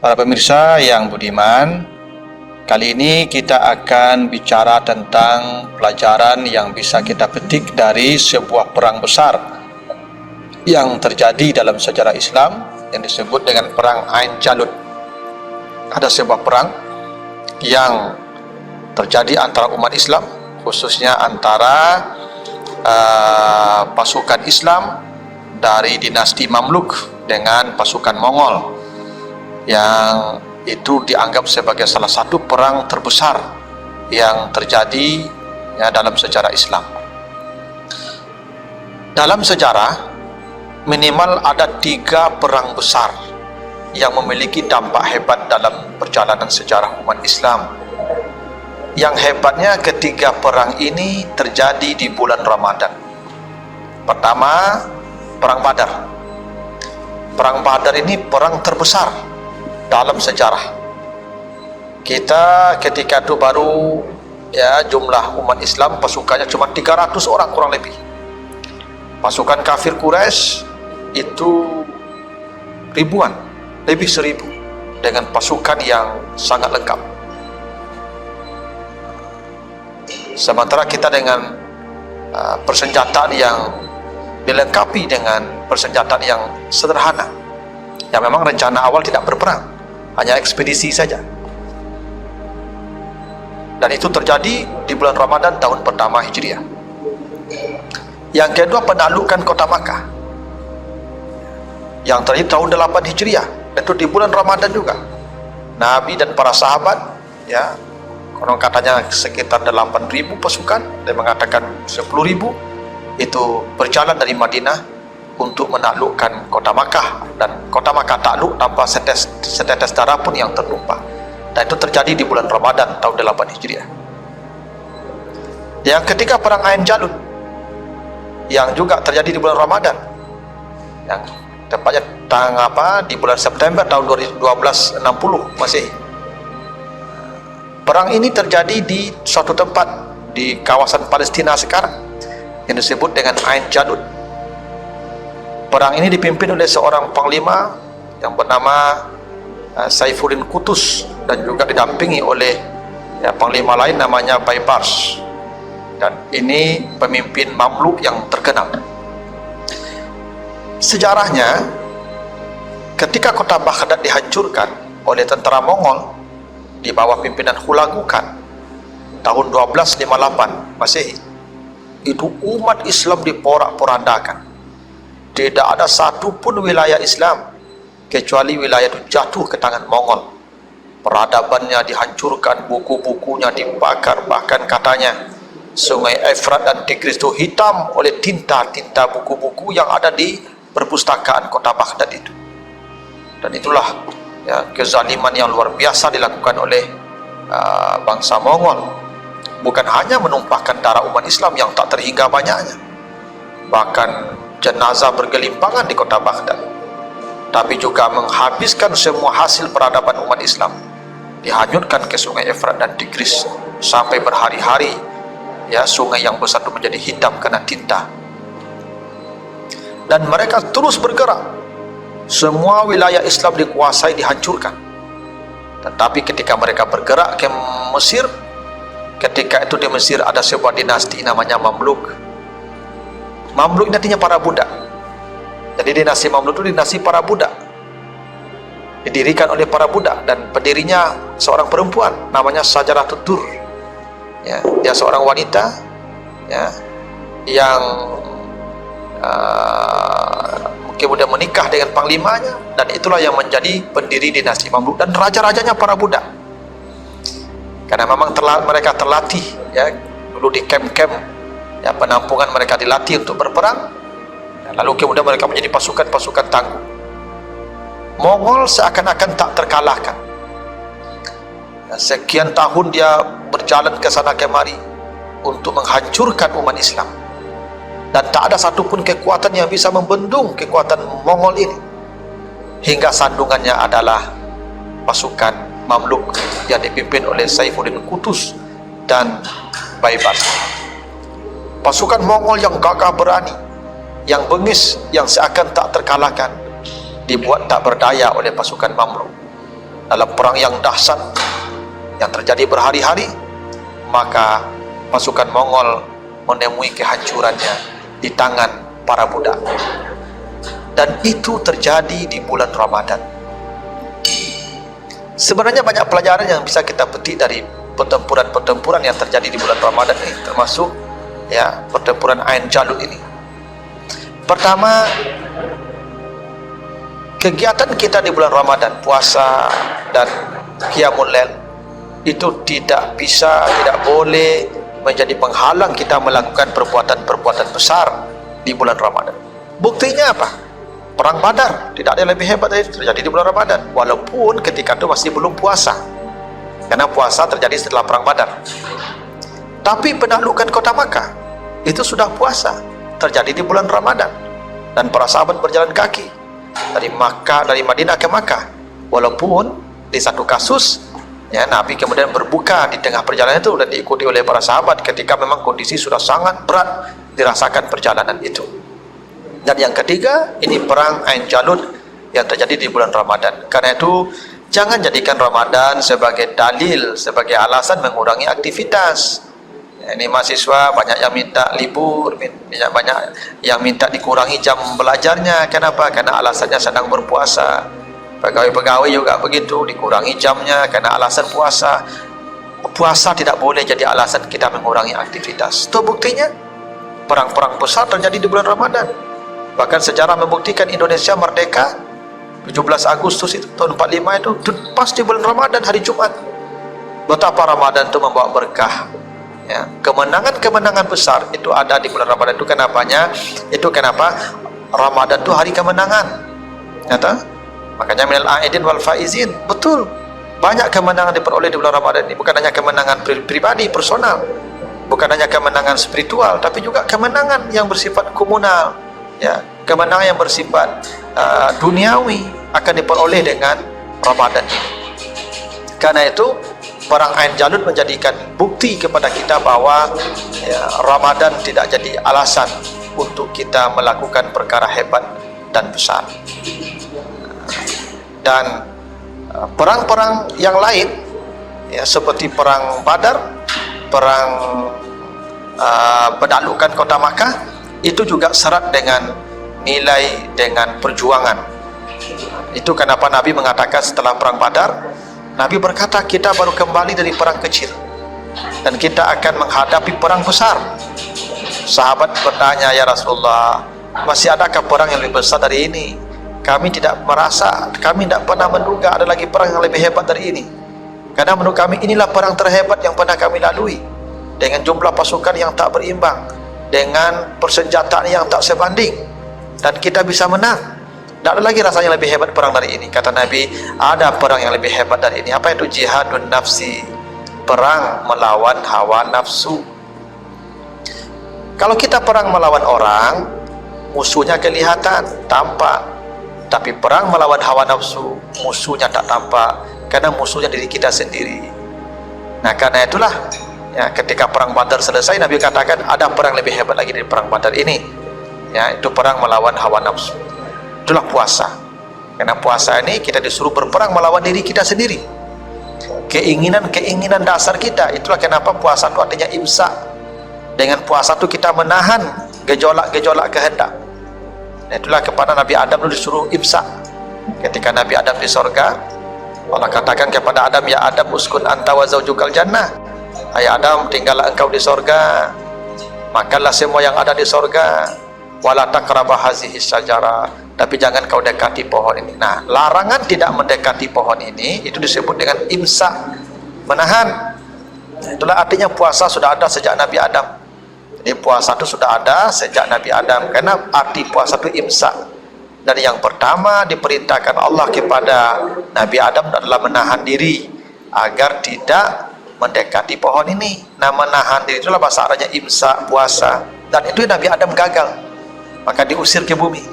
Para pemirsa yang budiman, kali ini kita akan bicara tentang pelajaran yang bisa kita petik dari sebuah perang besar yang terjadi dalam sejarah Islam yang disebut dengan Perang Ain Jalut. Ada sebuah perang yang terjadi antara umat Islam, khususnya antara pasukan Islam dari dinasti Mamluk dengan pasukan Mongol, yang itu dianggap sebagai salah satu perang terbesar yang terjadi dalam sejarah Islam. Dalam sejarah minimal ada 3 perang besar yang memiliki dampak hebat dalam perjalanan sejarah umat Islam. Yang hebatnya ketiga perang ini terjadi di bulan Ramadan. Pertama, Perang Badar. Perang Badar ini perang terbesar dalam sejarah. Kita ketika itu baru jumlah umat Islam pasukannya cuma 300 orang kurang lebih. Pasukan kafir Quraisy itu ribuan, lebih 1000 dengan pasukan yang sangat lengkap. Sementara kita dengan persenjataan yang dilengkapi dengan persenjataan yang sederhana, yang memang rencana awal tidak berperang, hanya ekspedisi saja. Dan itu terjadi di bulan Ramadan tahun pertama Hijriah. Yang kedua, penaklukan kota Makkah yang terjadi tahun 8 Hijriah, itu di bulan Ramadan juga. Nabi dan para sahabat, konon katanya sekitar 8.000 pasukan, dan mengatakan 10.000, itu berjalan dari Madinah untuk menaklukkan kota Makkah, dan kota Makkah takluk tanpa setetes darah pun yang tertumpah. Dan itu terjadi di bulan Ramadan tahun 8 Hijriah. Yang ketiga, Perang Ain Jalut yang juga terjadi di bulan Ramadan, yang tepatnya di bulan September tahun 1260 Masehi. Perang ini terjadi di suatu tempat di kawasan Palestina sekarang yang disebut dengan Ain Jalut. Perang ini dipimpin oleh seorang panglima yang bernama Saifuddin Qutus, dan juga didampingi oleh panglima lain namanya Baibars. Dan ini pemimpin Mamluk yang terkenal. Sejarahnya, ketika kota Baghdad dihancurkan oleh tentara Mongol di bawah pimpinan Hulagu Khan tahun 1258 Masehi, itu umat Islam diporak-porandakan. Tidak ada satupun wilayah Islam kecuali wilayah itu jatuh ke tangan Mongol. Peradabannya dihancurkan, buku-bukunya dibakar, bahkan katanya sungai Efrat dan Tigris itu hitam oleh tinta-tinta buku-buku yang ada di perpustakaan kota Baghdad itu. Dan itulah kezaliman yang luar biasa dilakukan oleh bangsa Mongol. Bukan hanya menumpahkan darah umat Islam yang tak terhingga banyaknya, bahkan jenazah bergelimpangan di kota Baghdad, tapi juga menghabiskan semua hasil peradaban umat Islam, dihanyutkan ke sungai Efrat dan Tigris sampai berhari-hari. Sungai yang besar itu menjadi hitam karena tinta. Dan mereka terus bergerak. Semua wilayah Islam dikuasai, dihancurkan. Tetapi ketika mereka bergerak ke Mesir, ketika itu di Mesir ada sebuah dinasti namanya Mamluk. Mamluk ini artinya para budak. Jadi dinasti Mamluk itu dinasti para budak, didirikan oleh para budak, dan pendirinya seorang perempuan namanya Sajaratud Dur. Dia seorang wanita yang kemudian menikah dengan panglimanya, dan itulah yang menjadi pendiri dinasti Mamluk, dan raja-rajanya para budak. Karena memang mereka terlatih dulu di camp-camp penampungan, mereka dilatih untuk berperang, lalu kemudian mereka menjadi pasukan-pasukan tangguh. Mongol seakan-akan tak terkalahkan. Sekian tahun dia berjalan ke sana kemari untuk menghancurkan umat Islam, dan tak ada satupun kekuatan yang bisa membendung kekuatan Mongol ini, hingga sandungannya adalah pasukan Mamluk yang dipimpin oleh Saifuddin Qutus dan Baibars. Pasukan Mongol yang gagah berani, yang bengis, yang seakan tak terkalahkan, dibuat tak berdaya oleh pasukan Mamluk. dalam perang yang dahsyat yang terjadi berhari-hari, maka pasukan Mongol menemui kehancurannya di tangan para budak. Dan itu terjadi di bulan Ramadan. Sebenarnya banyak pelajaran yang bisa kita petik dari pertempuran-pertempuran yang terjadi di bulan Ramadan ini, termasuk ya pertempuran Ain Jalut ini. Pertama, kegiatan kita di bulan Ramadan, puasa dan Qiyamul Lail, itu tidak bisa, tidak boleh menjadi penghalang kita melakukan perbuatan-perbuatan besar di bulan Ramadan. Buktinya apa? Perang Badar tidak ada yang lebih hebat dari itu, terjadi di bulan Ramadan, walaupun ketika itu masih belum puasa, karena puasa terjadi setelah Perang Badar. Tapi penaklukan kota Makkah itu sudah puasa, terjadi di bulan Ramadan, dan para sahabat berjalan kaki dari Madinah ke Makkah, walaupun di satu kasus ya, Nabi kemudian berbuka di tengah perjalanan itu dan diikuti oleh para sahabat ketika memang kondisi sudah sangat berat dirasakan perjalanan itu. Dan yang ketiga, ini perang Ain Jalut yang terjadi di bulan Ramadan. Karena itu jangan jadikan Ramadan sebagai dalil, sebagai alasan mengurangi aktivitas. Ini mahasiswa banyak yang minta libur, banyak yang minta dikurangi jam belajarnya. Kenapa? Karena alasannya sedang berpuasa. Pegawai-pegawai juga begitu, dikurangi jamnya karena alasan puasa. Puasa tidak boleh jadi alasan kita mengurangi aktivitas. Itu buktinya perang-perang besar terjadi di bulan Ramadan. Bahkan sejarah membuktikan Indonesia merdeka 17 Agustus itu tahun 45 itu pas di bulan Ramadan, hari Jumat. Betapa Ramadan itu membawa berkah. Ya, kemenangan-kemenangan besar itu ada di bulan Ramadan. Itu kenapanya? Itu kenapa Ramadan itu hari kemenangan. Kata? Makanya minal aidin wal faizin. Betul. Banyak kemenangan diperoleh di bulan Ramadan ini. Bukan hanya kemenangan pribadi, personal. Bukan hanya kemenangan spiritual, tapi juga kemenangan yang bersifat komunal. Ya, kemenangan yang bersifat duniawi akan diperoleh dengan Ramadan ini. Karena itu perang Ain Jalut menjadikan bukti kepada kita bahwa ya, Ramadan tidak jadi alasan untuk kita melakukan perkara hebat dan besar. Dan perang-perang yang lain ya, seperti perang Badar, perang penaklukan kota Makkah, itu juga syarat dengan nilai, dengan perjuangan. Itu kenapa Nabi mengatakan setelah perang Badar, Nabi berkata kita baru kembali dari perang kecil dan kita akan menghadapi perang besar. Sahabat bertanya, ya Rasulullah, masih adakah perang yang lebih besar dari ini? Kami tidak merasa, kami tidak pernah menduga ada lagi perang yang lebih hebat dari ini. Karena menurut kami inilah perang terhebat yang pernah kami lalui, dengan jumlah pasukan yang tak berimbang, dengan persenjataan yang tak sebanding, dan kita bisa menang. Tidak ada lagi rasanya lebih hebat perang dari ini. Kata Nabi, ada perang yang lebih hebat dari ini. Apa itu? Jihadun nafsi, perang melawan hawa nafsu. Kalau kita perang melawan orang, musuhnya kelihatan, tampak. Tapi perang melawan hawa nafsu, musuhnya tak tampak, karena musuhnya diri kita sendiri. Nah, karena itulah ya, ketika perang Badar selesai, Nabi katakan ada perang lebih hebat lagi dari perang Badar ini. Ya, itu perang melawan hawa nafsu. Itulah puasa. Karena puasa ini kita disuruh berperang melawan diri kita sendiri. Keinginan-keinginan dasar kita. Itulah kenapa puasa itu artinya imsak. Dengan puasa itu kita menahan gejolak-gejolak kehendak. Dan itulah kepada Nabi Adam itu disuruh imsak. Ketika Nabi Adam di sorga, Allah katakan kepada Adam, ya Adam uskun anta wa zaujukal jannah. Hai Adam, tinggallah engkau di sorga, makanlah semua yang ada di sorga, wala taqraba hazihi syajara, tapi jangan kau dekati pohon ini. Nah, larangan tidak mendekati pohon ini itu disebut dengan imsak, menahan. Itulah artinya puasa sudah ada sejak Nabi Adam. Jadi puasa itu sudah ada sejak Nabi Adam, karena arti puasa itu imsak. Dan yang pertama diperintahkan Allah kepada Nabi Adam adalah menahan diri agar tidak mendekati pohon ini. Nah, menahan diri itulah bahasa Arabnya imsak, puasa. Dan itu Nabi Adam gagal, maka diusir ke bumi.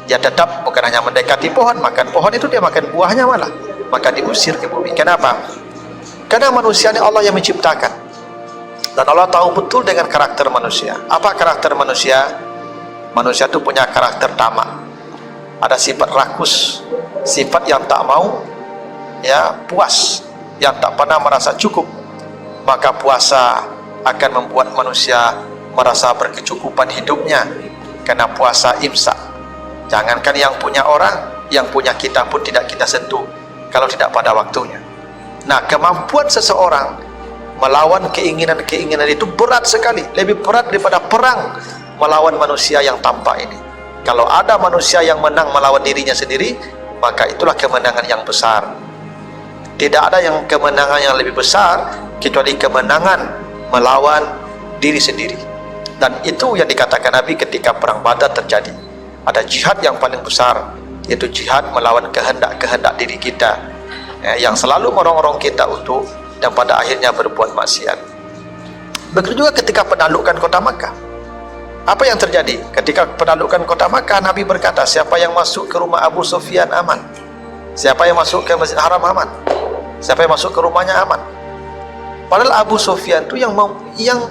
Dia tetap bukan hanya mendekati pohon, makan pohon itu dia makan buahnya malah, maka diusir ke bumi. Kenapa? Karena manusia ini Allah yang menciptakan, dan Allah tahu betul dengan karakter manusia. Apa karakter manusia? Manusia itu punya karakter tamak, ada sifat rakus, sifat yang tak mau puas, yang tak pernah merasa cukup, maka puasa akan membuat manusia merasa berkecukupan hidupnya. Karena puasa imsak, jangankan yang punya orang, yang punya kita pun tidak kita sentuh kalau tidak pada waktunya. Nah, kemampuan seseorang melawan keinginan-keinginan itu berat sekali, lebih berat daripada perang melawan manusia yang tampak ini. Kalau ada manusia yang menang melawan dirinya sendiri, maka itulah kemenangan yang besar. Tidak ada yang kemenangan yang lebih besar kecuali kemenangan melawan diri sendiri. Dan itu yang dikatakan Nabi ketika perang Badar terjadi. Ada jihad yang paling besar, yaitu jihad melawan kehendak-kehendak diri kita, yang selalu merongrong kita untuk dan pada akhirnya berbuat maksiat. Begitu juga ketika penaklukan kota Makkah. Apa yang terjadi? Ketika penaklukan kota Makkah, Nabi berkata, siapa yang masuk ke rumah Abu Sufyan aman. Siapa yang masuk ke Masjid Haram aman. Siapa yang masuk ke rumahnya aman. Padahal Abu Sufyan itu yang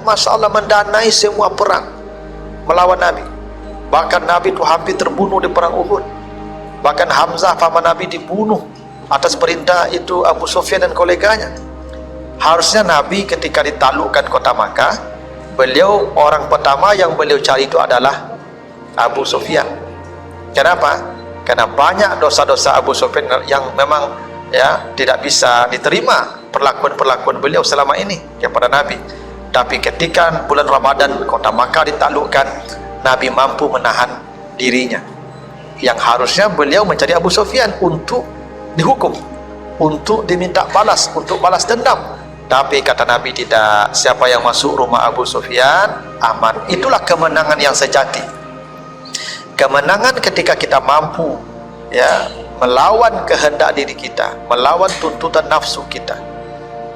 Masya Allah mendanai semua perang melawan Nabi. Bahkan Nabi itu hampir terbunuh di perang Uhud. Bahkan Hamzah paman Nabi dibunuh atas perintah itu Abu Sufyan dan koleganya. Harusnya Nabi ketika ditaklukkan kota Makkah, beliau orang pertama yang beliau cari itu adalah Abu Sufyan. Kenapa? Karena banyak dosa-dosa Abu Sufyan yang memang tidak bisa diterima perlakuan-perlakuan beliau selama ini kepada Nabi. Tapi ketika bulan Ramadan kota Makkah ditaklukkan, Nabi mampu menahan dirinya. Yang harusnya beliau mencari Abu Sufyan untuk dihukum, untuk diminta balas, untuk balas dendam. Tapi kata Nabi tidak, siapa yang masuk rumah Abu Sufyan aman. Itulah kemenangan yang sejati. Kemenangan ketika kita mampu melawan kehendak diri kita, melawan tuntutan nafsu kita.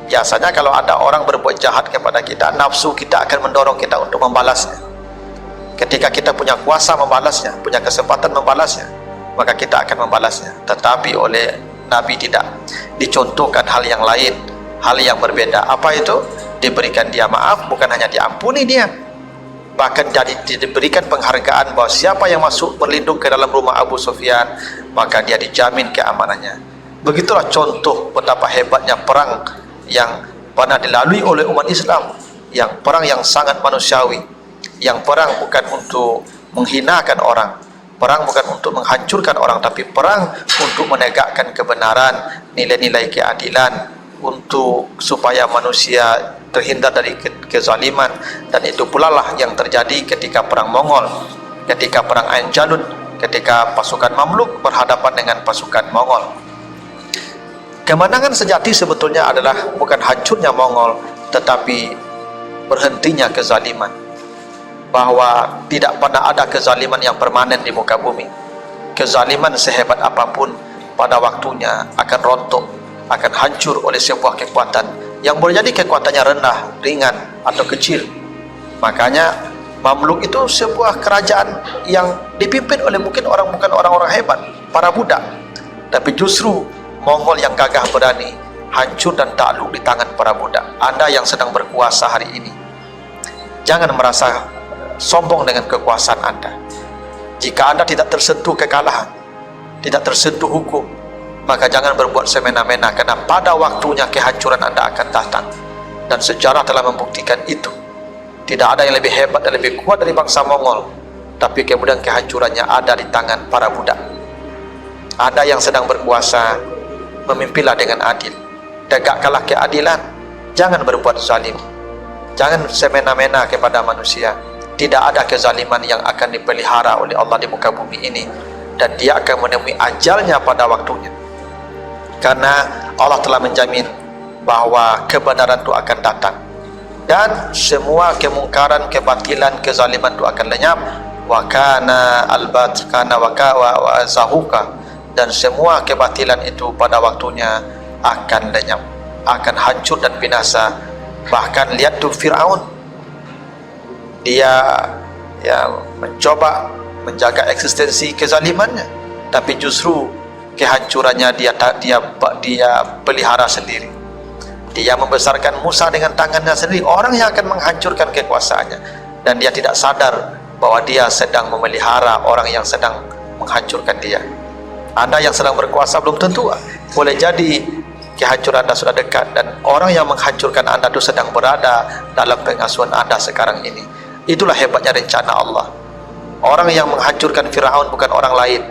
Biasanya kalau ada orang berbuat jahat kepada kita, nafsu kita akan mendorong kita untuk membalasnya. Ketika kita punya kuasa membalasnya, punya kesempatan membalasnya, maka kita akan membalasnya. Tetapi oleh Nabi tidak, dicontohkan hal yang lain, hal yang berbeda. Apa itu? Diberikan dia maaf, bukan hanya diampuni dia, bahkan diberikan penghargaan bahwa siapa yang masuk berlindung ke dalam rumah Abu Sufyan, maka dia dijamin keamanannya. Begitulah contoh betapa hebatnya perang yang pernah dilalui oleh umat Islam, yang perang yang sangat manusiawi, yang perang bukan untuk menghinakan orang, perang bukan untuk menghancurkan orang, tapi perang untuk menegakkan kebenaran, nilai-nilai keadilan, untuk supaya manusia terhindar dari kezaliman. Dan itu pula lah yang terjadi ketika perang Mongol, ketika perang Ain Jalut, ketika pasukan Mamluk berhadapan dengan pasukan Mongol. Kemenangan sejati sebetulnya adalah bukan hancurnya Mongol, tetapi berhentinya kezaliman. Bahwa tidak pernah ada kezaliman yang permanen di muka bumi. Kezaliman sehebat apapun pada waktunya akan rontok, akan hancur oleh sebuah kekuatan yang boleh jadi kekuatannya rendah, ringan atau kecil. Makanya Mamluk itu sebuah kerajaan yang dipimpin oleh bukan orang-orang hebat, para budak. Tapi justru Mongol yang gagah berani hancur dan takluk di tangan para budak. Anda yang sedang berkuasa hari ini, jangan merasa sombong dengan kekuasaan Anda. Jika Anda tidak tersentuh kekalahan, tidak tersentuh hukum, maka jangan berbuat semena-mena, karena pada waktunya kehancuran Anda akan datang. Dan sejarah telah membuktikan itu. Tidak ada yang lebih hebat dan lebih kuat dari bangsa Mongol, tapi kemudian kehancurannya ada di tangan para budak. Anda yang sedang berkuasa, memimpinlah dengan adil, tegakkanlah keadilan, jangan berbuat zalim, jangan semena-mena kepada manusia. Tidak ada kezaliman yang akan dipelihara oleh Allah di muka bumi ini, dan dia akan menemui ajalnya pada waktunya. Karena Allah telah menjamin bahwa kebenaran itu akan datang, dan semua kemungkaran, kebatilan, kezaliman itu akan lenyap. Wa kana al-batkana wa zahuka, dan semua kebatilan itu pada waktunya akan lenyap, akan hancur dan binasa. Bahkan lihat tuh Fir'aun, dia mencoba menjaga eksistensi kezalimannya, tapi justru kehancurannya dia pelihara sendiri. Dia membesarkan Musa dengan tangannya sendiri, orang yang akan menghancurkan kekuasaannya, dan dia tidak sadar bahwa dia sedang memelihara orang yang sedang menghancurkan dia. Anda yang sedang berkuasa belum tentu, boleh jadi kehancuran Anda sudah dekat, dan orang yang menghancurkan Anda itu sedang berada dalam pengasuhan Anda sekarang ini. Itulah hebatnya rencana Allah. Orang yang menghancurkan Firaun bukan orang lain,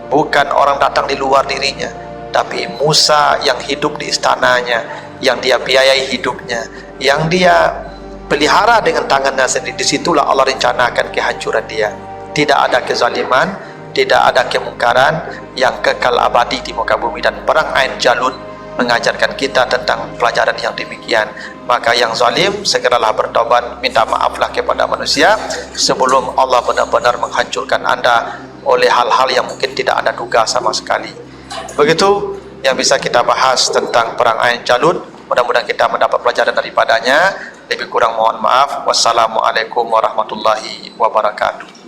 bukan orang datang di luar dirinya, tapi Musa yang hidup di istananya, yang dia biayai hidupnya, yang dia pelihara dengan tangannya sendiri. Disitulah Allah rencanakan kehancuran dia. Tidak ada kezaliman, tidak ada kemungkaran yang kekal abadi di muka bumi. Dan perang Ain Jalut mengajarkan kita tentang pelajaran yang demikian. Maka yang zalim segeralah bertobat, minta maaflah kepada manusia sebelum Allah benar-benar menghancurkan Anda oleh hal-hal yang mungkin tidak Anda duga sama sekali. Begitu yang bisa kita bahas tentang perang Ain Jalut. Mudah-mudahan kita mendapat pelajaran daripadanya. Lebih kurang mohon maaf. Wassalamualaikum warahmatullahi wabarakatuh.